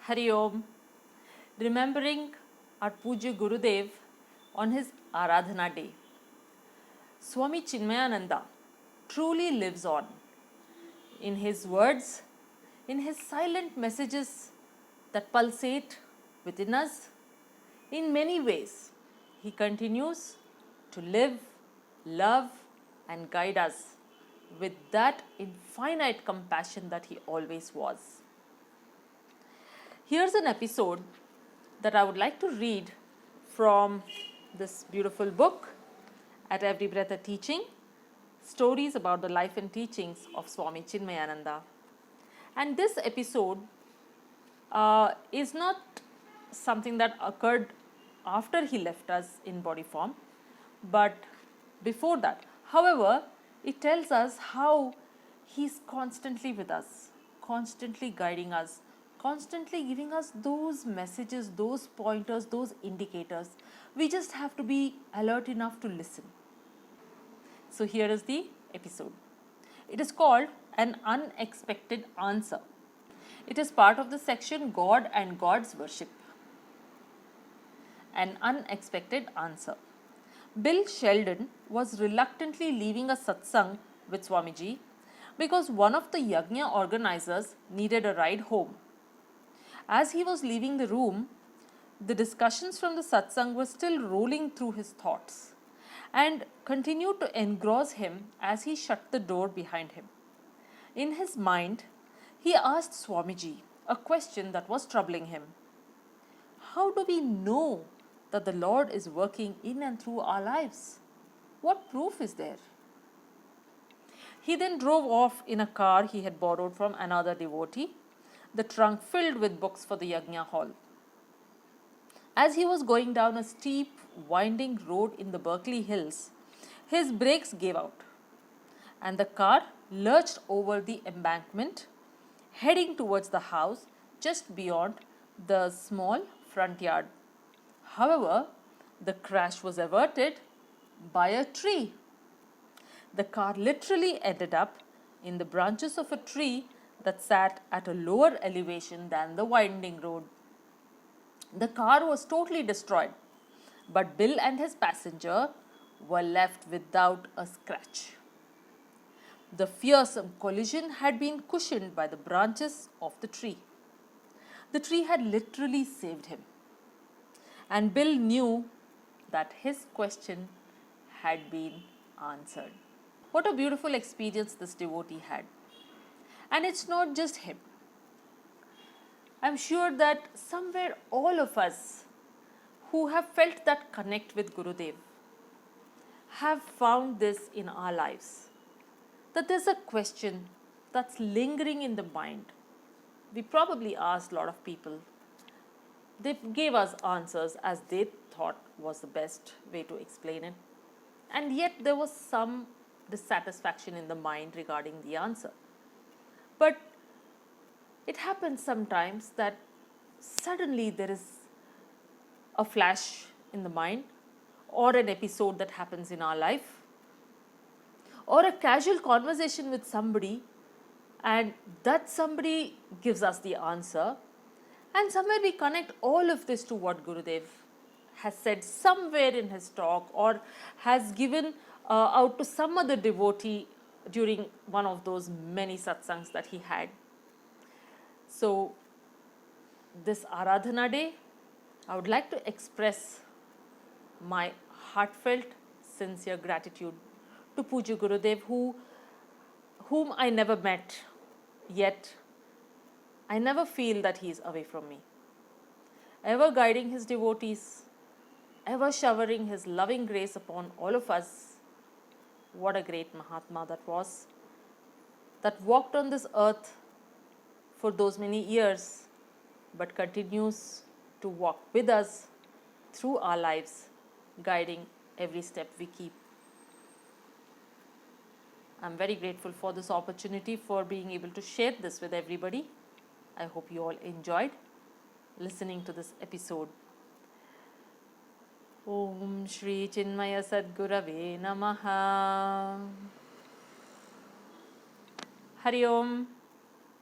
Hari Om. Remembering our Puja Gurudev on his Aradhana day. Swami Chinmayananda truly lives on. In his words, in his silent messages that pulsate within us, in many ways, he continues to live, love, and guide us with that infinite compassion that he always was. Here's an episode that I would like to read from this beautiful book, At Every Breath a Teaching, Stories about the Life and Teachings of Swami Chinmayananda. And this episode is not something that occurred after he left us in body form, but before that. However, it tells us how he's constantly with us, constantly guiding us, constantly giving us those messages, those pointers, those indicators. We just have to be alert enough to listen. So here is the episode. It is called An Unexpected Answer. It is part of the section God and God's Worship. An Unexpected Answer. Bill Sheldon was reluctantly leaving a satsang with Swamiji because one of the yajna organizers needed a ride home. As he was leaving the room, the discussions from the satsang were still rolling through his thoughts and continued to engross him as he shut the door behind him. In his mind, he asked Swamiji a question that was troubling him. How do we know that the Lord is working in and through our lives? What proof is there? He then drove off in a car he had borrowed from another devotee, the trunk filled with books for the yajna hall. As he was going down a steep, winding road in the Berkeley Hills, his brakes gave out, and the car lurched over the embankment, heading towards the house just beyond the small front yard. However, the crash was averted by a tree. The car literally ended up in the branches of a tree that sat at a lower elevation than the winding road. The car was totally destroyed, but Bill and his passenger were left without a scratch. The fearsome collision had been cushioned by the branches of the tree. The tree had literally saved him. And Bill knew that his question had been answered. What a beautiful experience this devotee had. And it's not just him. I'm sure that somewhere all of us who have felt that connect with Gurudev have found this in our lives. That there's a question that's lingering in the mind. We probably asked a lot of people. They gave us answers as they thought was the best way to explain it. And yet there was some dissatisfaction in the mind regarding the answer. But it happens sometimes that suddenly there is a flash in the mind, or an episode that happens in our life, or a casual conversation with somebody, and that somebody gives us the answer. And somewhere we connect all of this to what Gurudev has said somewhere in his talk, or has given out to some other devotee during one of those many satsangs that he had. So, this Aradhana day, I would like to express my heartfelt, sincere gratitude to Puja Gurudev, whom I never met, yet I never feel that he is away from me. Ever guiding his devotees, ever showering his loving grace upon all of us. What a great Mahatma that was, that walked on this earth for those many years, but continues to walk with us through our lives, guiding every step we keep. I'm very grateful for this opportunity, for being able to share this with everybody. I hope you all enjoyed listening to this episode. Om Shri Chinmaya Sadgurave Namaha. Hari Om.